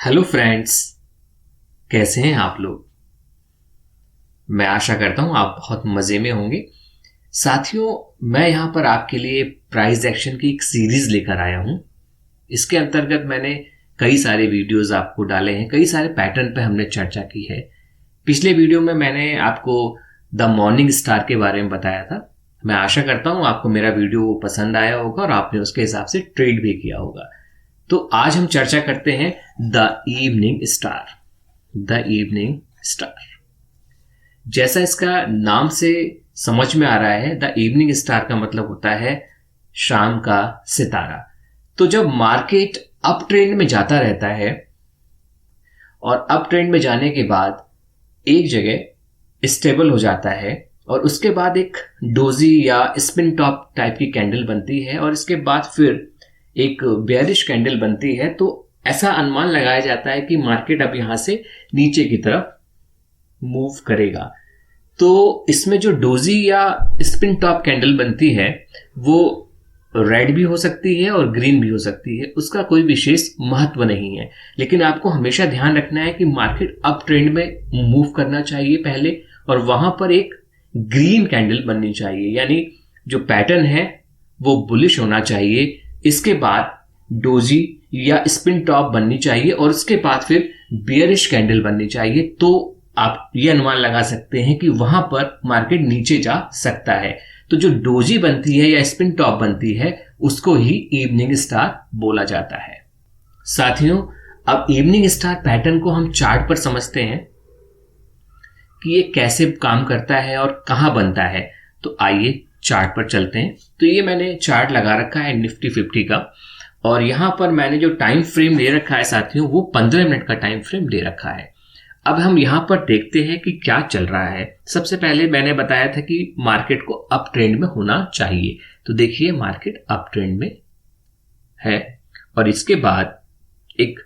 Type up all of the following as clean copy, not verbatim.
Hello friends, कैसे हैं आप लोग। मैं आशा करता हूं आप बहुत मज़े में होंगे। साथियों, मैं यहां पर आपके लिए प्राइस एक्शन की एक सीरीज लेकर आया हूं। इसके अंतर्गत मैंने कई सारे वीडियोस आपको डाले हैं, कई सारे पैटर्न पे हमने चर्चा की है। पिछले वीडियो में मैंने आपको द मॉर्निंग स्टार के बारे में बताया था। मैं आशा करता हूं आपको मेरा वीडियो पसंद आया होगा और आपने उसके हिसाब से ट्रेड भी किया होगा। तो आज हम चर्चा करते हैं the evening star. The evening star, जैसा इसका नाम से समझ में आ रहा है, द इवनिंग स्टार का मतलब होता है शाम का सितारा। तो जब मार्केट अप ट्रेंड में जाता रहता है और अप ट्रेंड में जाने के बाद एक जगह स्टेबल हो जाता है और उसके बाद एक डोजी या स्पिन टॉप टाइप की कैंडल बनती है और इसके बाद फिर एक बेयरिश कैंडल बनती है, तो ऐसा अनुमान लगाया जाता है कि मार्केट अब यहां से नीचे की तरफ मूव करेगा। तो इसमें जो डोजी या स्पिन टॉप कैंडल बनती है वो रेड भी हो सकती है और ग्रीन भी हो सकती है, उसका कोई विशेष महत्व नहीं है। लेकिन आपको हमेशा ध्यान रखना है कि मार्केट अप ट्रेंड में मूव करना चाहिए पहले, और वहां पर एक ग्रीन कैंडल बननी चाहिए, यानी जो पैटर्न है वो बुलिश होना चाहिए। इसके बाद डोजी या स्पिन टॉप बननी चाहिए और उसके बाद फिर बियरिश कैंडल बननी चाहिए। तो आप ये अनुमान लगा सकते हैं कि वहां पर मार्केट नीचे जा सकता है। तो जो डोजी बनती है या स्पिन टॉप बनती है उसको ही इवनिंग स्टार बोला जाता है। साथियों, अब इवनिंग स्टार पैटर्न को हम चार्ट पर समझते हैं कि ये कैसे काम करता है और कहां बनता है। तो आइए चार्ट पर चलते हैं। तो ये मैंने चार्ट लगा रखा है निफ्टी 50 का, और यहां पर मैंने जो टाइम फ्रेम ले रखा है साथियों वो 15 मिनट का टाइम फ्रेम ले रखा है। अब हम यहां पर देखते हैं कि क्या चल रहा है। सबसे पहले मैंने बताया था कि मार्केट को अप ट्रेंड में होना चाहिए, तो देखिए मार्केट अप ट्रेंड में है और इसके बाद एक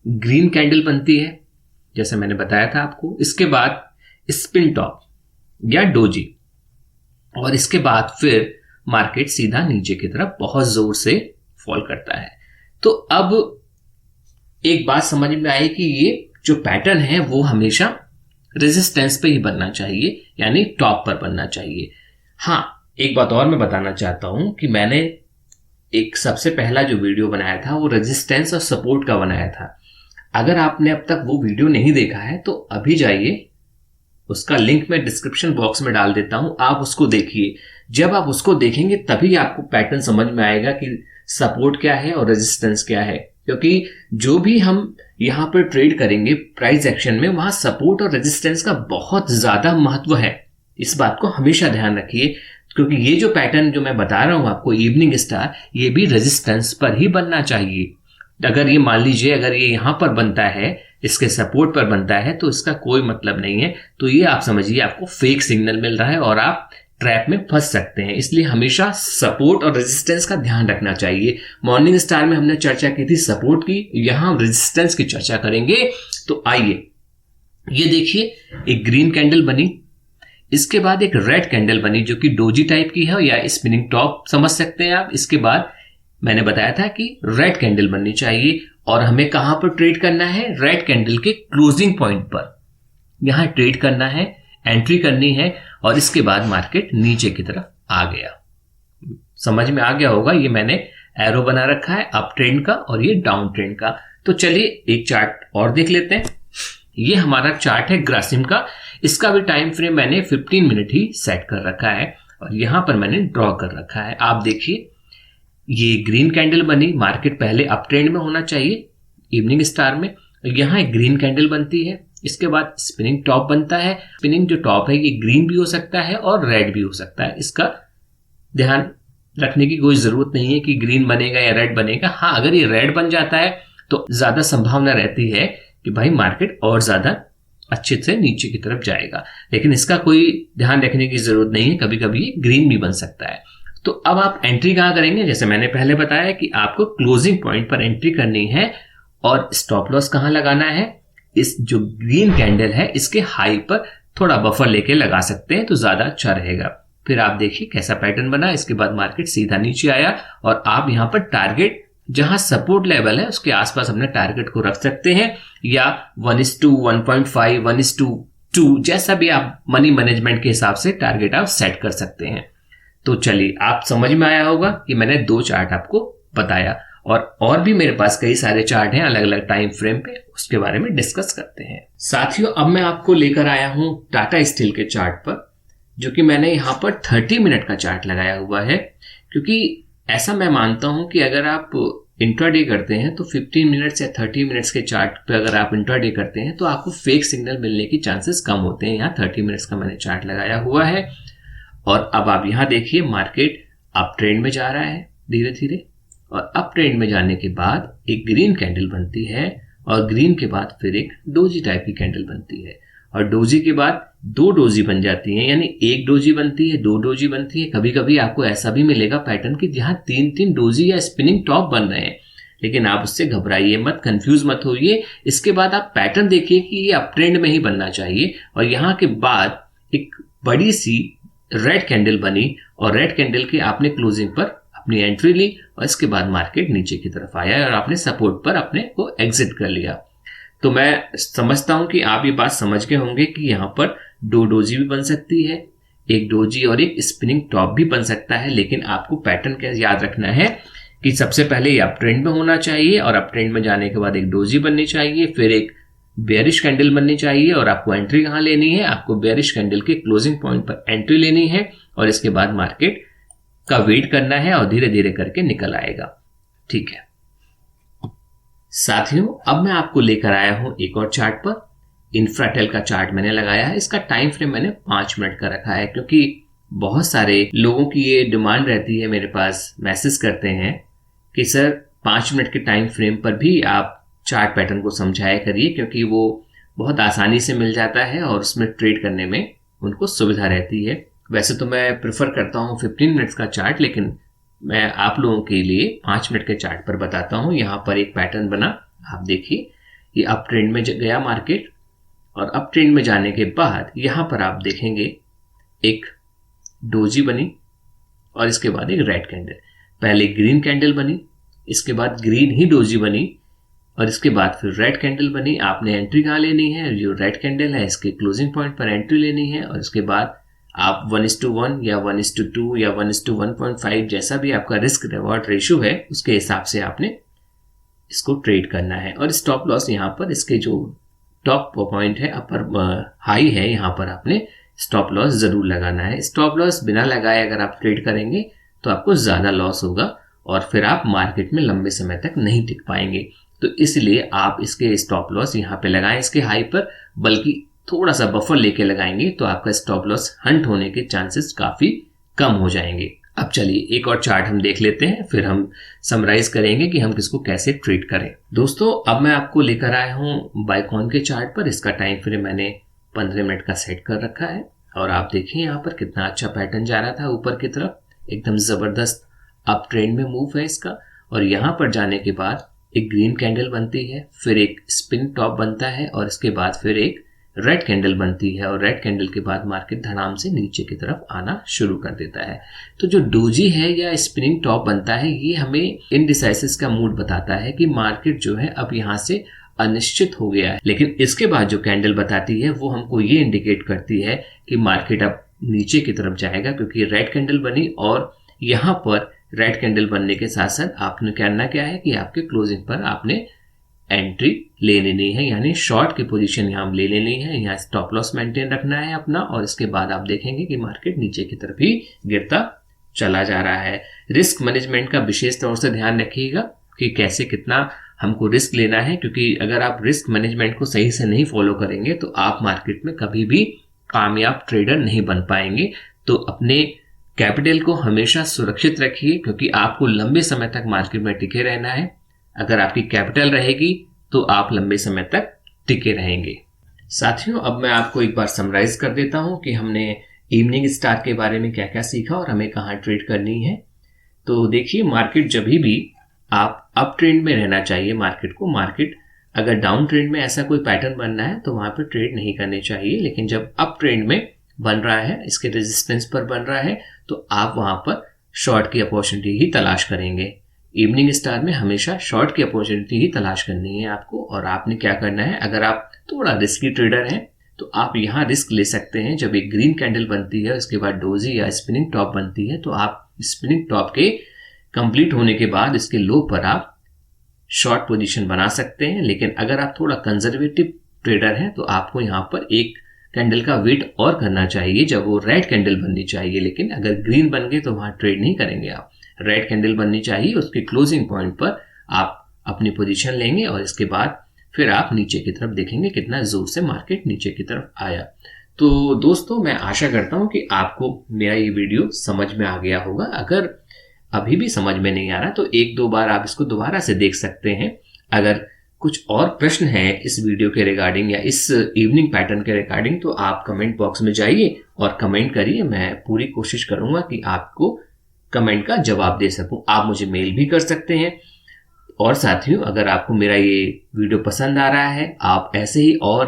ग्रीन कैंडल बनती है जैसे मैंने बताया था आपको। इसके बाद स्पिन टॉप या डोजी, और इसके बाद फिर मार्केट सीधा नीचे की तरफ बहुत जोर से फॉल करता है। तो अब एक बात समझ में आई कि ये जो पैटर्न है वो हमेशा रेजिस्टेंस पे ही बनना चाहिए, यानी टॉप पर बनना चाहिए। हाँ, एक बात और मैं बताना चाहता हूं कि मैंने एक सबसे पहला जो वीडियो बनाया था वो रेजिस्टेंस और सपोर्ट का बनाया था। अगर आपने अब तक वो वीडियो नहीं देखा है तो अभी जाइए, उसका लिंक मैं डिस्क्रिप्शन बॉक्स में डाल देता हूं, आप उसको देखिए। जब आप उसको देखेंगे तभी आपको पैटर्न समझ में आएगा कि सपोर्ट क्या है और रेजिस्टेंस क्या है। क्योंकि जो भी हम यहां पर ट्रेड करेंगे प्राइस एक्शन में, वहां सपोर्ट और रेजिस्टेंस का बहुत ज्यादा महत्व है। इस बात को हमेशा ध्यान रखिए, क्योंकि ये जो पैटर्न जो मैं बता रहा हूं आपको इवनिंग स्टार, ये भी रेजिस्टेंस पर ही बनना चाहिए। अगर ये मान लीजिए अगर ये यहां पर बनता है, इसके सपोर्ट पर बनता है, तो इसका कोई मतलब नहीं है। तो ये आप समझिए आपको फेक सिग्नल मिल रहा है और आप ट्रैप में फंस सकते हैं। इसलिए हमेशा सपोर्ट और रेजिस्टेंस का ध्यान रखना चाहिए। मॉर्निंग स्टार में हमने चर्चा की थी सपोर्ट की, यहां हम रेजिस्टेंस की चर्चा करेंगे। तो आइए, ये देखिए एक ग्रीन कैंडल बनी, इसके बाद एक रेड कैंडल बनी जो कि डोजी टाइप की है या स्पिनिंग टॉप समझ सकते हैं आप। इसके बाद मैंने बताया था कि रेड कैंडल बननी चाहिए और हमें कहां पर ट्रेड करना है, रेड कैंडल के क्लोजिंग पॉइंट पर यहां ट्रेड करना है, एंट्री करनी है, और इसके बाद मार्केट नीचे की तरफ आ गया। समझ में आ गया होगा, ये मैंने एरो बना रखा है अप ट्रेंड का और ये डाउन ट्रेंड का। तो चलिए एक चार्ट और देख लेते हैं। ये हमारा चार्ट है ग्रासिम का, इसका भी टाइम फ्रेम मैंने 15 मिनट ही सेट कर रखा है और यहां पर मैंने ड्रॉ कर रखा है। आप देखिए ये ग्रीन कैंडल बनी, मार्केट पहले अप ट्रेंड में होना चाहिए इवनिंग स्टार में, यहां एक ग्रीन कैंडल बनती है, इसके बाद स्पिनिंग टॉप बनता है। स्पिनिंग जो टॉप है ये ग्रीन भी हो सकता है और रेड भी हो सकता है, इसका ध्यान रखने की कोई जरूरत नहीं है कि ग्रीन बनेगा या रेड बनेगा। हाँ, अगर ये रेड बन जाता है तो ज्यादा संभावना रहती है कि भाई मार्केट और ज्यादा अच्छे से नीचे की तरफ जाएगा, लेकिन इसका कोई ध्यान रखने की जरूरत नहीं है, कभी कभी ग्रीन भी बन सकता है। तो अब आप एंट्री कहां करेंगे, जैसे मैंने पहले बताया कि आपको क्लोजिंग पॉइंट पर एंट्री करनी है और स्टॉप लॉस कहां लगाना है, इस जो ग्रीन कैंडल है इसके हाई पर थोड़ा बफर लेके लगा सकते हैं तो ज्यादा अच्छा रहेगा। फिर आप देखिए कैसा पैटर्न बना, इसके बाद मार्केट सीधा नीचे आया और आप यहां पर टारगेट जहां सपोर्ट लेवल है उसके आसपास अपने टारगेट को रख सकते हैं, या 1:1, 1.5, 1:2, जैसा भी आप मनी मैनेजमेंट के हिसाब से टारगेट आप सेट कर सकते हैं। तो चलिए, आप समझ में आया होगा कि मैंने 2 चार्ट आपको बताया, और भी मेरे पास कई सारे चार्ट हैं अलग अलग टाइम फ्रेम पे, उसके बारे में डिस्कस करते हैं। साथियों, अब मैं आपको लेकर आया हूं टाटा स्टील के चार्ट पर, जो कि मैंने यहां पर 30 मिनट का चार्ट लगाया हुआ है, क्योंकि ऐसा मैं मानता हूं कि अगर आप इंट्राडे करते हैं तो 15 मिनट्स या 30 मिनट्स के चार्ट पे अगर आप इंट्राडे करते हैं तो आपको फेक सिग्नल मिलने की चांसेस कम होते हैं। यहाँ 30 मिनट्स का मैंने चार्ट लगाया हुआ है, और अब आप यहाँ देखिए मार्केट अप ट्रेंड में जा रहा है धीरे धीरे, और अप ट्रेंड में जाने के बाद एक ग्रीन कैंडल बनती है, और ग्रीन के बाद फिर एक डोजी टाइप की कैंडल बनती है, और डोजी के बाद 2 डोजी बन जाती हैं, यानी 1 डोजी बनती है, 2 डोजी बनती है। कभी कभी आपको ऐसा भी मिलेगा पैटर्न कि जहां 3-3 डोजी या स्पिनिंग टॉप बन रहे हैं, लेकिन आप उससे घबराइए मत, कंफ्यूज मत होइए। इसके बाद आप पैटर्न देखिए कि ये अप ट्रेंड में ही बनना चाहिए, और यहाँ के बाद एक बड़ी सी रेड कैंडल बनी, और रेड कैंडल के आपने क्लोजिंग पर अपनी एंट्री ली, और इसके बाद मार्केट नीचे की तरफ आया और आपने सपोर्ट पर अपने को एग्जिट कर लिया। तो मैं समझता हूं कि आप ये बात समझ गए होंगे कि यहाँ पर 2 डोजी भी बन सकती है, 1 डोजी और एक स्पिनिंग टॉप भी बन सकता है, लेकिन आपको पैटर्न क्या याद रखना है कि सबसे पहले ये अप ट्रेंड में होना चाहिए, और अप ट्रेंड में जाने के बाद एक डोजी बननी चाहिए, फिर एक बेयरिश कैंडल बननी चाहिए, और आपको एंट्री कहाँ लेनी है, आपको बेयरिश कैंडल के क्लोजिंग पॉइंट पर एंट्री लेनी है, और इसके बाद मार्केट का वेट करना है और धीरे धीरे करके निकल आएगा। ठीक है साथियों, अब मैं आपको लेकर आया हूं एक और चार्ट पर। इंफ्राटेल का चार्ट मैंने लगाया है, इसका टाइम फ्रेम मैंने 5 मिनट का रखा है, क्योंकि बहुत सारे लोगों की ये डिमांड रहती है, मेरे पास मैसेज करते हैं कि सर 5 मिनट के टाइम फ्रेम पर भी आप चार्ट पैटर्न को समझाया करिए, क्योंकि वो बहुत आसानी से मिल जाता है और उसमें ट्रेड करने में उनको सुविधा रहती है। वैसे तो मैं प्रेफर करता हूँ 15 मिनट्स का चार्ट, लेकिन मैं आप लोगों के लिए 5 मिनट के चार्ट पर बताता हूँ। यहाँ पर एक पैटर्न बना, आप देखिए, ये अप ट्रेंड में गया मार्केट, और अप ट्रेंड में जाने के बाद यहाँ पर आप देखेंगे एक डोजी बनी, और इसके बाद एक रेड कैंडल। पहले ग्रीन कैंडल बनी, इसके बाद ग्रीन ही डोजी बनी, और इसके बाद फिर रेड कैंडल बनी। आपने एंट्री कहाँ लेनी है, जो रेड कैंडल है इसके क्लोजिंग पॉइंट पर एंट्री लेनी है, और इसके बाद आप 1:1 या 1:2 या 1:1.5 जैसा भी आपका रिस्क रिवॉर्ड रेशियो है उसके हिसाब से आपने इसको ट्रेड करना है। और स्टॉप लॉस यहाँ पर इसके जो टॉप पॉइंट है, अपर हाई है, यहाँ पर आपने स्टॉप लॉस जरूर लगाना है। स्टॉप लॉस बिना लगाए अगर आप ट्रेड करेंगे तो आपको ज्यादा लॉस होगा, और फिर आप मार्केट में लंबे समय तक नहीं टिक पाएंगे। तो इसलिए आप इसके स्टॉप लॉस यहाँ पे लगाएं इसके हाई पर, बल्कि थोड़ा सा बफर लेके लगाएंगे तो आपका स्टॉप लॉस हंट होने के चांसेस काफी कम हो जाएंगे। अब चलिए एक और चार्ट हम देख लेते हैं, फिर हम समराइज करेंगे कि हम किसको कैसे ट्रेड करें। दोस्तों, अब मैं आपको लेकर आया हूं बाइकॉन के चार्ट पर। इसका टाइम फ्रेम मैंने 15 मिनट का सेट कर रखा है, और आप देखिए यहाँ पर कितना अच्छा पैटर्न जा रहा था ऊपर की तरफ, एकदम जबरदस्त अप ट्रेंड में मूव है इसका। और यहाँ पर जाने के बाद एक ग्रीन कैंडल बनती है, फिर एक स्पिन टॉप बनता है, और इसके बाद फिर एक रेड कैंडल बनती है, और रेड कैंडल के बाद मार्केट धड़ाम से नीचे की तरफ आना शुरू कर देता है। तो जो डोजी है या स्पिनिंग टॉप बनता है, ये हमें इनडिसाइसिस का मूड बताता है कि मार्केट जो है अब यहाँ से अनिश्चित हो गया है। लेकिन इसके बाद जो कैंडल बताती है वो हमको ये इंडिकेट करती है कि मार्केट अब नीचे की तरफ जाएगा, क्योंकि रेड कैंडल बनी, और यहाँ पर रेड कैंडल बनने के साथ साथ आपने करना क्या है कि आपके क्लोजिंग पर आपने एंट्री ले लेनी है, यानी शॉर्ट की पोजीशन यहाँ ले लेनी है, यहाँ स्टॉप लॉस मेंटेन रखना है अपना, और इसके बाद आप देखेंगे कि मार्केट नीचे की तरफ ही गिरता चला जा रहा है। रिस्क मैनेजमेंट का विशेष तौर से ध्यान रखिएगा कि कैसे कितना हमको रिस्क लेना है, क्योंकि अगर आप रिस्क मैनेजमेंट को सही से नहीं फॉलो करेंगे तो आप मार्केट में कभी भी कामयाब ट्रेडर नहीं बन पाएंगे। तो अपने कैपिटल को हमेशा सुरक्षित रखिए, क्योंकि आपको लंबे समय तक मार्केट में टिके रहना है। अगर आपकी कैपिटल रहेगी तो आप लंबे समय तक टिके रहेंगे। साथियों, अब मैं आपको एक बार समराइज कर देता हूं कि हमने इवनिंग स्टार के बारे में क्या क्या सीखा और हमें कहाँ ट्रेड करनी है। तो देखिए, मार्केट जब भी आप अप ट्रेंड में रहना चाहिए मार्केट को। मार्केट अगर डाउन ट्रेंड में ऐसा कोई पैटर्न बनना है तो वहां पर ट्रेड नहीं करनी चाहिए, लेकिन जब अप ट्रेंड में बन रहा है, इसके रेजिस्टेंस पर बन रहा है, तो आप वहां पर शॉर्ट की अपॉर्चुनिटी ही तलाश करेंगे। इवनिंग स्टार में हमेशा शॉर्ट की अपॉर्चुनिटी ही तलाश करनी है आपको। और आपने क्या करना है, अगर आप थोड़ा रिस्की ट्रेडर हैं तो आप यहाँ रिस्क ले सकते हैं। जब एक ग्रीन कैंडल बनती है उसके बाद डोजी या स्पिनिंग टॉप बनती है तो आप स्पिनिंग टॉप के कंप्लीट होने के बाद इसके लो पर आप शॉर्ट पोजीशन बना सकते हैं। लेकिन अगर आप थोड़ा कंजर्वेटिव ट्रेडर हैं तो आपको यहाँ पर एक कैंडल का वेट और करना चाहिए जब वो रेड कैंडल बननी चाहिए। लेकिन अगर ग्रीन बन गए तो वहां ट्रेड नहीं करेंगे आप, रेड कैंडल बननी चाहिए, उसके क्लोजिंग पॉइंट पर आप अपनी पोजीशन लेंगे और इसके बाद फिर आप नीचे की तरफ देखेंगे कितना जोर से मार्केट नीचे की तरफ आया। तो दोस्तों मैं आशा करता हूं कि आपको मेरा ये वीडियो समझ में आ गया होगा। अगर अभी भी समझ में नहीं आ रहा तो एक दो बार आप इसको दोबारा से देख सकते हैं। अगर कुछ और प्रश्न है इस वीडियो के रिगार्डिंग या इस इवनिंग पैटर्न के रिगार्डिंग तो आप कमेंट बॉक्स में जाइए और कमेंट करिए। मैं पूरी कोशिश करूंगा कि आपको कमेंट का जवाब दे सकूं। आप मुझे मेल भी कर सकते हैं। और साथियों अगर आपको मेरा ये वीडियो पसंद आ रहा है, आप ऐसे ही और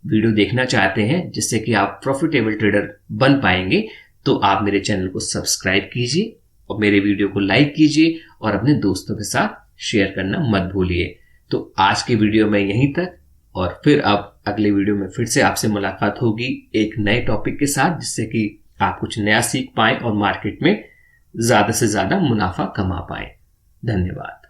वीडियो देखना चाहते हैं जिससे कि आप प्रॉफिटेबल ट्रेडर बन पाएंगे, तो आप मेरे चैनल को सब्सक्राइब कीजिए और मेरे वीडियो को लाइक कीजिए और अपने दोस्तों के साथ शेयर करना मत भूलिए। तो आज के वीडियो में यहीं तक, और फिर अब अगले वीडियो में फिर से आपसे मुलाकात होगी एक नए टॉपिक के साथ, जिससे कि आप कुछ नया सीख पाएं और मार्केट में ज्यादा से ज्यादा मुनाफा कमा पाएं। धन्यवाद।